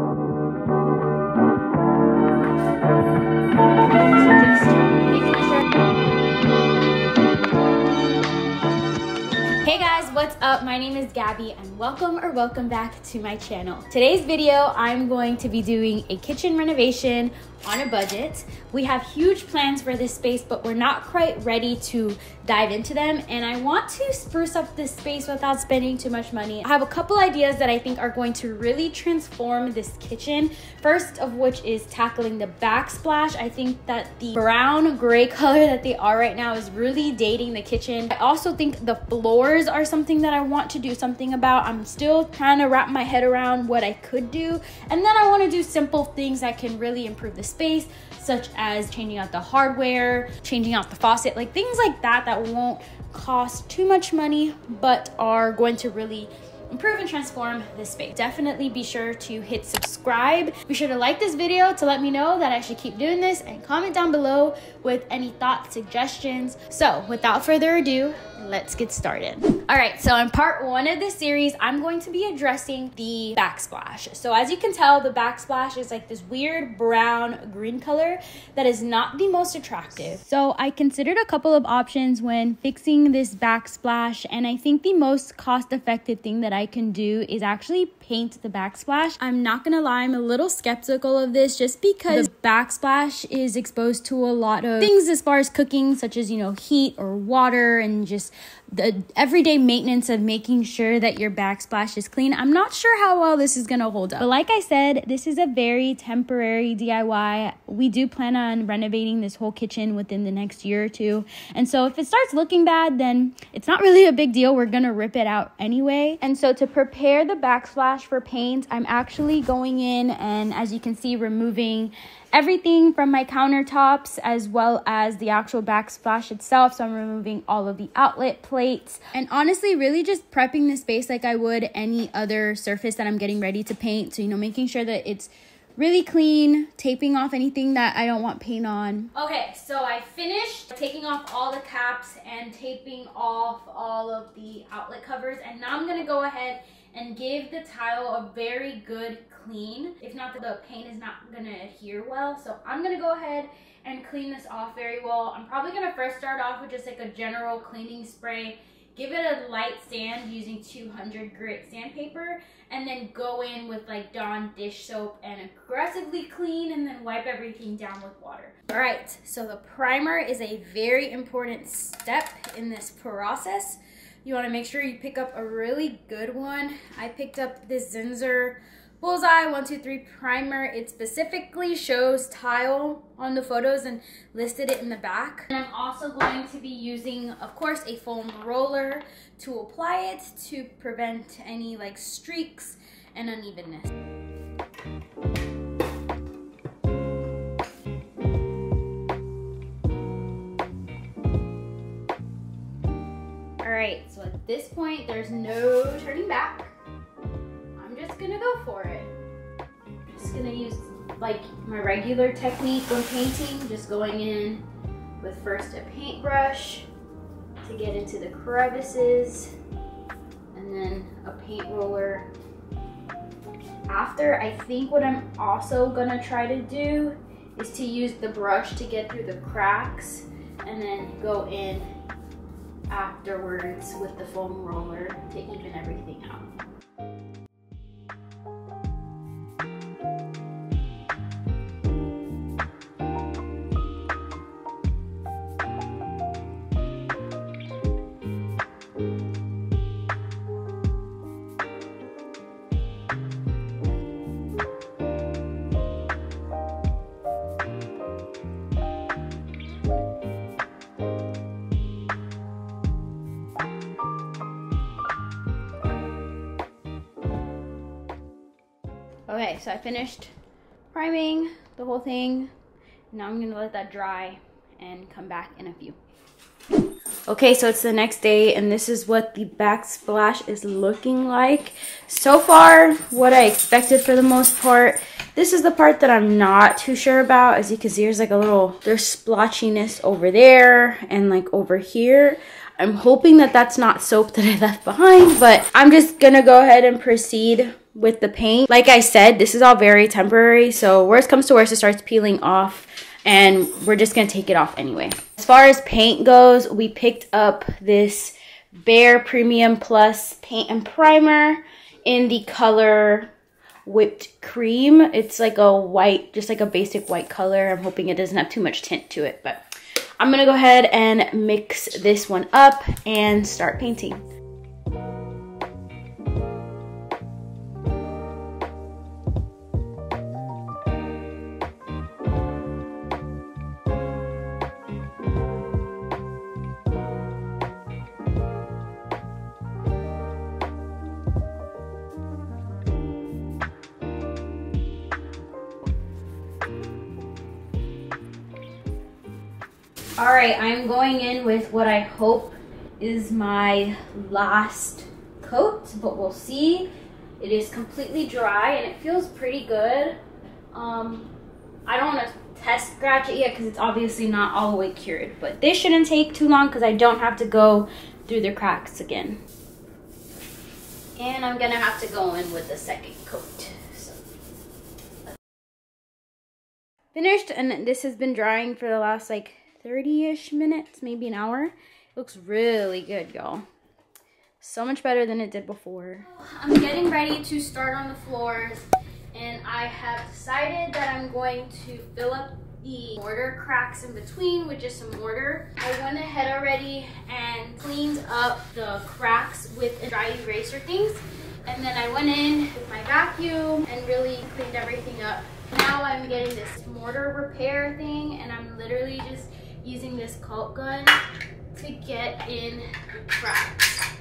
Hey guys, what's up? My name is Gabby and welcome back to my channel. Today's video, I'm going to be doing a kitchen renovation on a budget. We have huge plans for this space, but we're not quite ready to dive into them. And I want to spruce up this space without spending too much money. I have a couple ideas that I think are going to really transform this kitchen. First of which is tackling the backsplash. I think that the brown gray color that they are right now is really dating the kitchen. I also think the floors are something that I want to do something about. I'm still trying to wrap my head around what I could do. And then I want to do simple things that can really improve the space, such as changing out the hardware, changing out the faucet, like things like that that won't cost too much money, but are going to really improve and transform this space. Definitely be sure to hit subscribe. Be sure to like this video to let me know that I should keep doing this, and comment down below with any thoughts, suggestions. So without further ado, let's get started. All right, so in part one of this series, I'm going to be addressing the backsplash. So as you can tell, the backsplash is like this weird brown green color that is not the most attractive. So I considered a couple of options when fixing this backsplash, and I think the most cost-effective thing that I can do is actually paint the backsplash. I'm not gonna lie, I'm a little skeptical of this just because the backsplash is exposed to a lot of things as far as cooking, such as, you know, heat or water, and just the everyday maintenance of making sure that your backsplash is clean. I'm not sure how well this is gonna hold up. But like I said, this is a very temporary DIY. We do plan on renovating this whole kitchen within the next year or two. And so if it starts looking bad, then it's not really a big deal. We're gonna rip it out anyway. And so to prepare the backsplash for paint, I'm actually going in and, as you can see, removing everything from my countertops as well as the actual backsplash itself. So I'm removing all of the outlet plates and honestly really just prepping the space like I would any other surface that I'm getting ready to paint. So, you know, making sure that it's really clean, taping off anything that I don't want paint on. Okay, so I finished taking off all the caps and taping off all of the outlet covers, and now I'm gonna go ahead and give the tile a very good clean. If not, the paint is not gonna adhere well. So I'm gonna go ahead and clean this off very well. I'm probably gonna first start off with just like a general cleaning spray, give it a light sand using 200 grit sandpaper, and then go in with like Dawn dish soap and aggressively clean, and then wipe everything down with water. All right, so the primer is a very important step in this process. You want to make sure you pick up a really good one. I picked up this Zinsser Bullseye 123 primer. It specifically shows tile on the photos and listed it in the back. And I'm also going to be using, of course, a foam roller to apply it to prevent any like streaks and unevenness. Alright, so at this point, there's no turning back. I'm just gonna go for it. I'm just gonna use like my regular technique when painting, just going in with first a paintbrush to get into the crevices, and then a paint roller. After, I think what I'm also gonna try to do is to use the brush to get through the cracks, and then go in afterwards with the foam roller to even everything out. Okay, so I finished priming the whole thing. Now I'm gonna let that dry and come back in a few. Okay, so it's the next day and this is what the backsplash is looking like. So far, what I expected for the most part. This is the part that I'm not too sure about. As you can see, there's like a little, there's splotchiness over there and like over here. I'm hoping that that's not soap that I left behind, but I'm just gonna go ahead and proceed with the paint. Like I said, this is all very temporary, so worst comes to worst, it starts peeling off and we're just gonna take it off anyway. As far as paint goes, we picked up this Bare Premium Plus paint and primer in the color Whipped Cream. It's like a white, just like a basic white color. I'm hoping it doesn't have too much tint to it, but I'm gonna go ahead and mix this one up and start painting. All right, I'm going in with what I hope is my last coat, but we'll see. It is completely dry and it feels pretty good. I don't want to test scratch it yet because it's obviously not all the way cured, but this shouldn't take too long because I don't have to go through the cracks again. And I'm gonna have to go in with the second coat. So. Finished, and this has been drying for the last like 30-ish minutes, maybe an hour. It looks really good, y'all. So much better than it did before. I'm getting ready to start on the floors, and I have decided that I'm going to fill up the mortar cracks in between with just some mortar. I went ahead already and cleaned up the cracks with dry eraser things, and then I went in with my vacuum and really cleaned everything up. Now I'm getting this mortar repair thing, and I'm literally just using this caulk gun to get in cracks.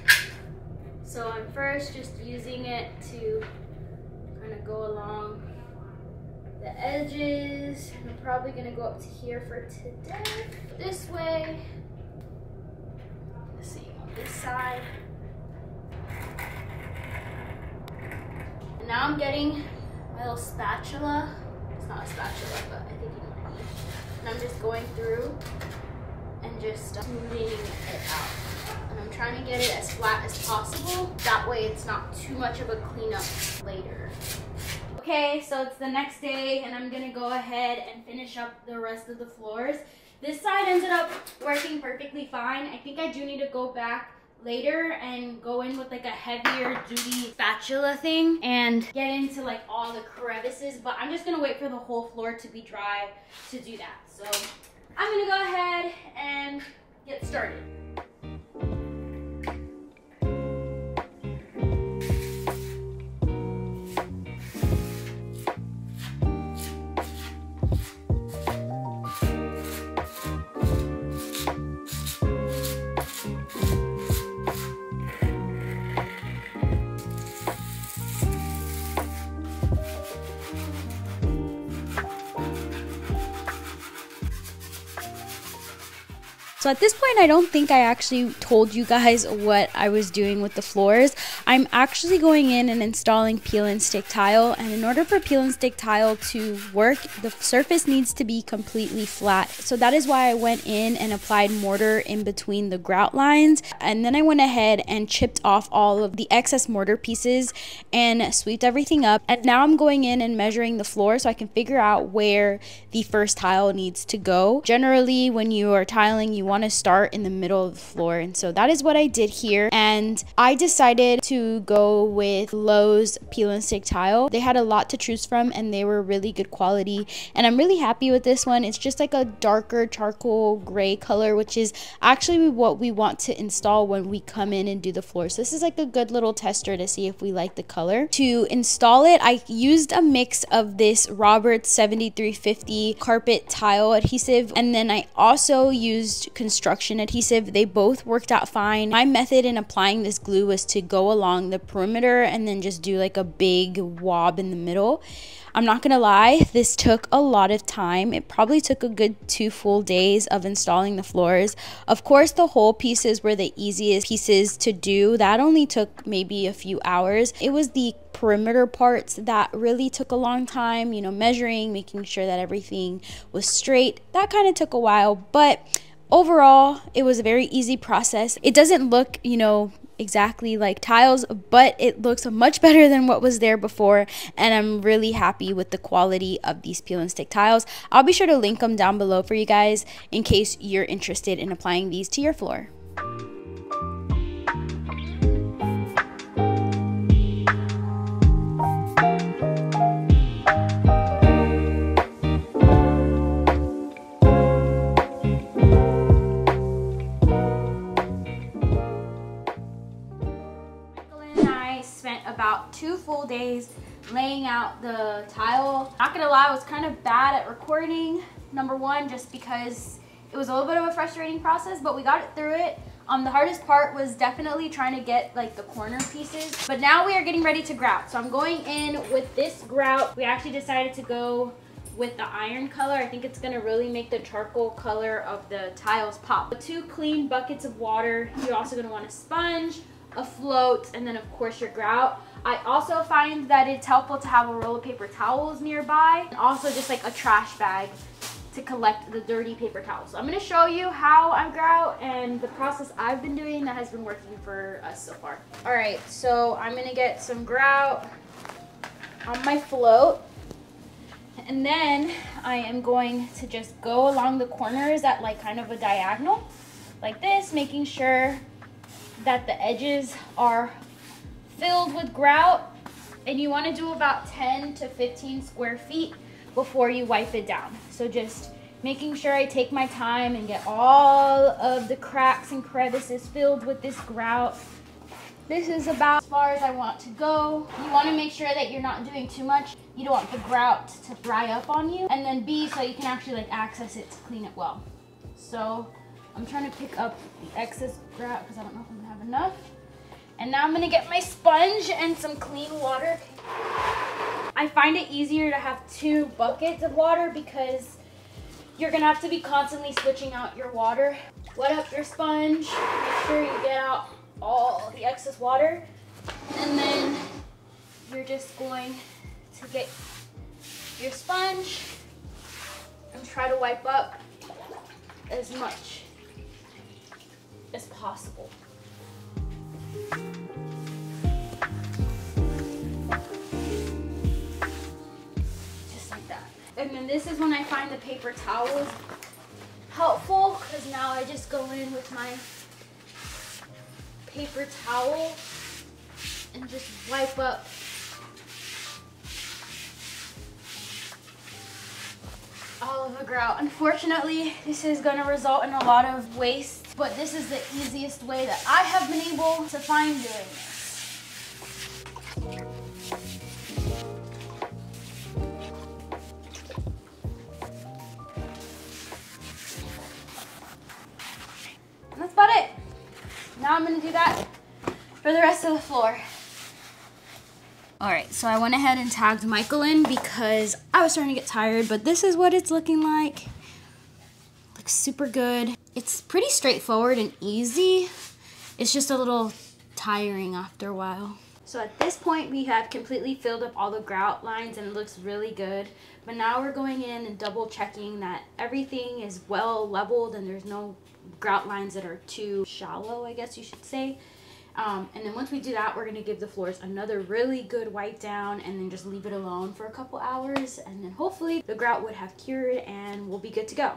So I'm first just using it to kind of go along the edges. I'm probably gonna go up to here for today. This way. Let's see, on this side. And now I'm getting my little spatula. It's not a spatula, but I think you know what I mean. And I'm just going through and just smoothing it out. And I'm trying to get it as flat as possible. That way it's not too much of a cleanup later. Okay, so it's the next day and I'm gonna go ahead and finish up the rest of the floors. This side ended up working perfectly fine. I think I do need to go back later and go in with like a heavier duty spatula thing and get into like all the crevices, but I'm just gonna wait for the whole floor to be dry to do that. So I'm gonna go ahead and get started. So at this point, I don't think I actually told you guys what I was doing with the floors. I'm actually going in and installing peel and stick tile. And in order for peel and stick tile to work, the surface needs to be completely flat. So that is why I went in and applied mortar in between the grout lines. And then I went ahead and chipped off all of the excess mortar pieces and sweeped everything up. And now I'm going in and measuring the floor so I can figure out where the first tile needs to go. Generally, when you are tiling, you want to start in the middle of the floor, and so that is what I did here. And I decided to go with Lowe's peel and stick tile. They had a lot to choose from and they were really good quality, and I'm really happy with this one. It's just like a darker charcoal gray color, which is actually what we want to install when we come in and do the floor. So this is like a good little tester to see if we like the color. To install it, I used a mix of this Roberts 7350 carpet tile adhesive, and then I also used construction adhesive. They both worked out fine. My method in applying this glue was to go along the perimeter and then just do like a big wob in the middle. I'm not gonna lie, this took a lot of time. It probably took a good 2 full days of installing the floors. Of course, the whole pieces were the easiest pieces to do. That only took maybe a few hours. It was the perimeter parts that really took a long time, you know, measuring, making sure that everything was straight. That kind of took a while, but overall, it was a very easy process. It doesn't look, you know, exactly like tiles, but it looks much better than what was there before, and I'm really happy with the quality of these peel and stick tiles. I'll be sure to link them down below for you guys in case you're interested in applying these to your floor. About 2 full days laying out the tile. Not gonna lie, I was kind of bad at recording. Number one, just because it was a little bit of a frustrating process, but we got it through it. The hardest part was definitely trying to get like the corner pieces. But now we are getting ready to grout. So I'm going in with this grout. We actually decided to go with the iron color. I think it's gonna really make the charcoal color of the tiles pop. 2 clean buckets of water. You're also gonna want a sponge, a float, and then of course your grout. I also find that it's helpful to have a roll of paper towels nearby, and also just like a trash bag to collect the dirty paper towels. So I'm going to show you how I grout and the process I've been doing that has been working for us so far. All right, so I'm going to get some grout on my float, and then I am going to just go along the corners at like kind of a diagonal like this, making sure that the edges are filled with grout, and you want to do about 10 to 15 square feet before you wipe it down. So just making sure I take my time and get all of the cracks and crevices filled with this grout. This is about as far as I want to go. You want to make sure that you're not doing too much. You don't want the grout to dry up on you. And then B, so you can actually like access it to clean it well. So I'm trying to pick up the excess grout because I don't know if I'm gonna have enough. And now I'm gonna get my sponge and some clean water. I find it easier to have 2 buckets of water because you're gonna have to be constantly switching out your water. Wet up your sponge, make sure you get out all the excess water. And then you're just going to get your sponge and try to wipe up as much as possible. Just like that. And then this is when I find the paper towels helpful, because now I just go in with my paper towel and just wipe up all of the grout. Unfortunately, this is going to result in a lot of waste, but this is the easiest way that I have been able to find doing this. And that's about it. Now I'm going to do that for the rest of the floor. Alright, so I went ahead and tagged Michael in because I was starting to get tired, but this is what it's looking like. Looks super good. It's pretty straightforward and easy. It's just a little tiring after a while. So at this point, we have completely filled up all the grout lines and it looks really good. But now we're going in and double checking that everything is well leveled and there's no grout lines that are too shallow, I guess you should say. And then once we do that, we're going to give the floors another really good wipe down and then just leave it alone for a couple hours. And then hopefully the grout would have cured and we'll be good to go.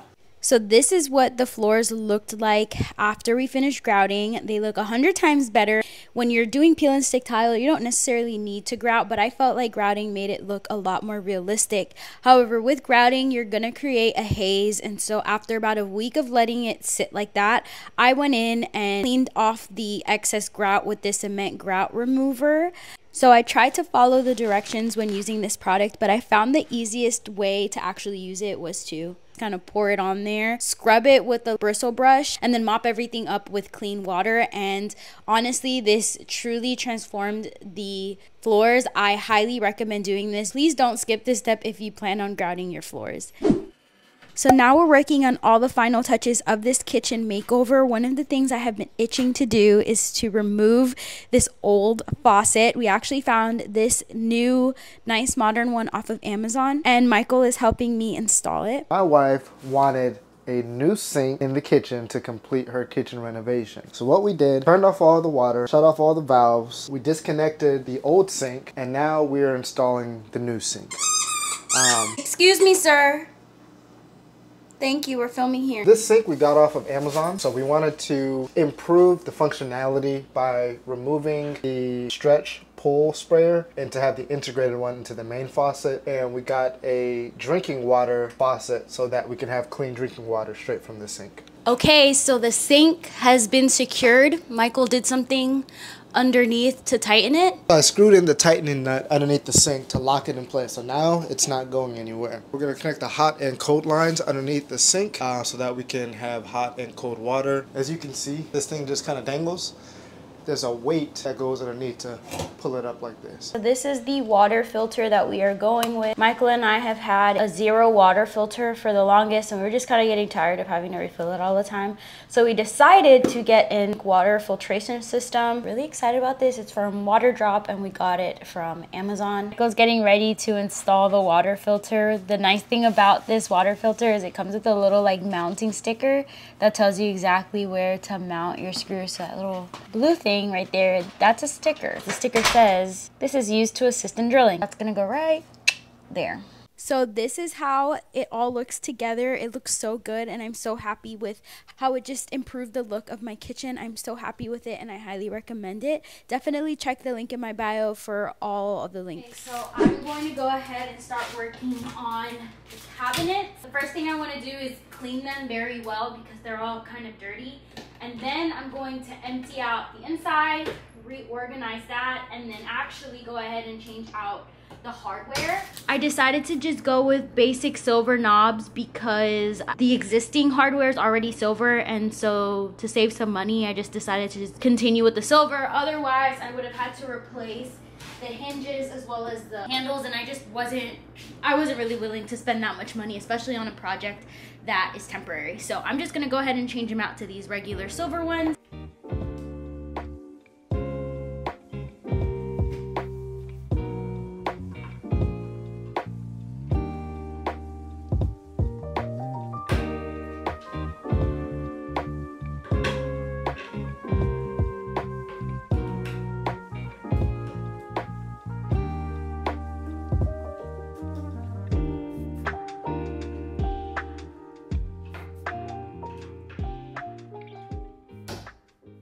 So this is what the floors looked like after we finished grouting. They look 100 times better. When you're doing peel and stick tile, you don't necessarily need to grout, but I felt like grouting made it look a lot more realistic. However, with grouting, you're gonna create a haze, and so after about a week of letting it sit like that, I went in and cleaned off the excess grout with this cement grout remover. So I tried to follow the directions when using this product, but I found the easiest way to actually use it was to kind of pour it on there, scrub it with a bristle brush, and then mop everything up with clean water. And honestly, this truly transformed the floors. I highly recommend doing this. Please don't skip this step if you plan on grouting your floors. So now we're working on all the final touches of this kitchen makeover. One of the things I have been itching to do is to remove this old faucet. We actually found this new nice modern one off of Amazon, and Michael is helping me install it. My wife wanted a new sink in the kitchen to complete her kitchen renovation. So what we did, turned off all the water, shut off all the valves, we disconnected the old sink, and now we're installing the new sink. Excuse me, sir. Thank you, we're filming here. This sink we got off of Amazon, so we wanted to improve the functionality by removing the stretch pull sprayer and to have the integrated one into the main faucet. And we got a drinking water faucet so that we can have clean drinking water straight from the sink. Okay, so the sink has been secured. Michael did something underneath to tighten it. I screwed in the tightening nut underneath the sink to lock it in place, so now it's not going anywhere. We're going to connect the hot and cold lines underneath the sink so that we can have hot and cold water. As you can see, this thing just kind of dangles. There's a weight that goes underneath to pull it up like this. So this is the water filter that we are going with. Michael and I have had a 0 water filter for the longest, and we were just kind of getting tired of having to refill it all the time. So we decided to get in water filtration system. Really excited about this. It's from Waterdrop, and we got it from Amazon. Michael's getting ready to install the water filter. The nice thing about this water filter is it comes with a little like mounting sticker that tells you exactly where to mount your screws. So that little blue thing right there, that's a sticker. The sticker says this is used to assist in drilling. That's gonna go right there. So this is how it all looks together. It looks so good, and I'm so happy with how it just improved the look of my kitchen. I'm so happy with it, and I highly recommend it. Definitely check the link in my bio for all of the links. Okay, so I'm going to go ahead and start working on the cabinets. The first thing I want to do is clean them very well because they're all kind of dirty. And then I'm going to empty out the inside, reorganize that, and then actually go ahead and change out the hardware. I decided to just go with basic silver knobs because the existing hardware is already silver, and so to save some money I just decided to just continue with the silver. Otherwise I would have had to replace the hinges as well as the handles, and I wasn't really willing to spend that much money, especially on a project that is temporary. So I'm just gonna go ahead and change them out to these regular silver ones.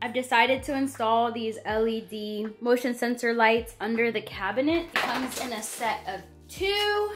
I've decided to install these LED motion sensor lights under the cabinet. It comes in a set of 2.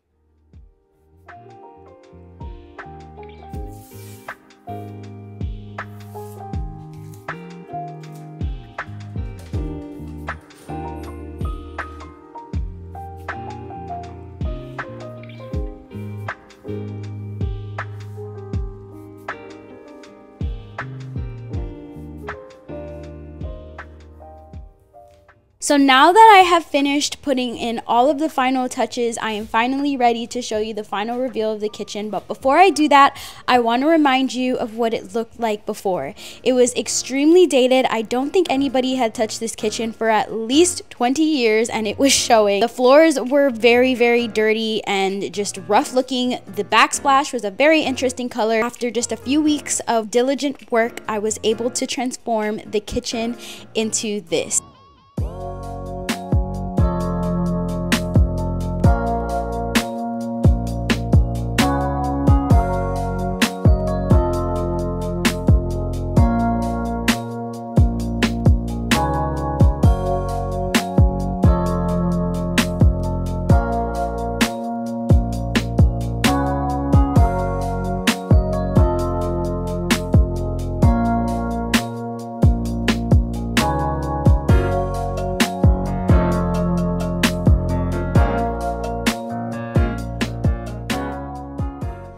So now that I have finished putting in all of the final touches, I am finally ready to show you the final reveal of the kitchen. But before I do that, I want to remind you of what it looked like before. It was extremely dated. I don't think anybody had touched this kitchen for at least 20 years, and it was showing. The floors were very, very dirty and just rough looking. The backsplash was a very interesting color. After just a few weeks of diligent work, I was able to transform the kitchen into this.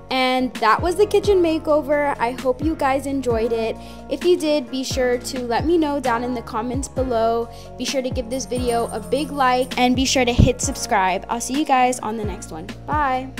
And that was the kitchen makeover. I hope you guys enjoyed it. If you did, be sure to let me know down in the comments below. Be sure to give this video a big like and be sure to hit subscribe. I'll see you guys on the next one. Bye.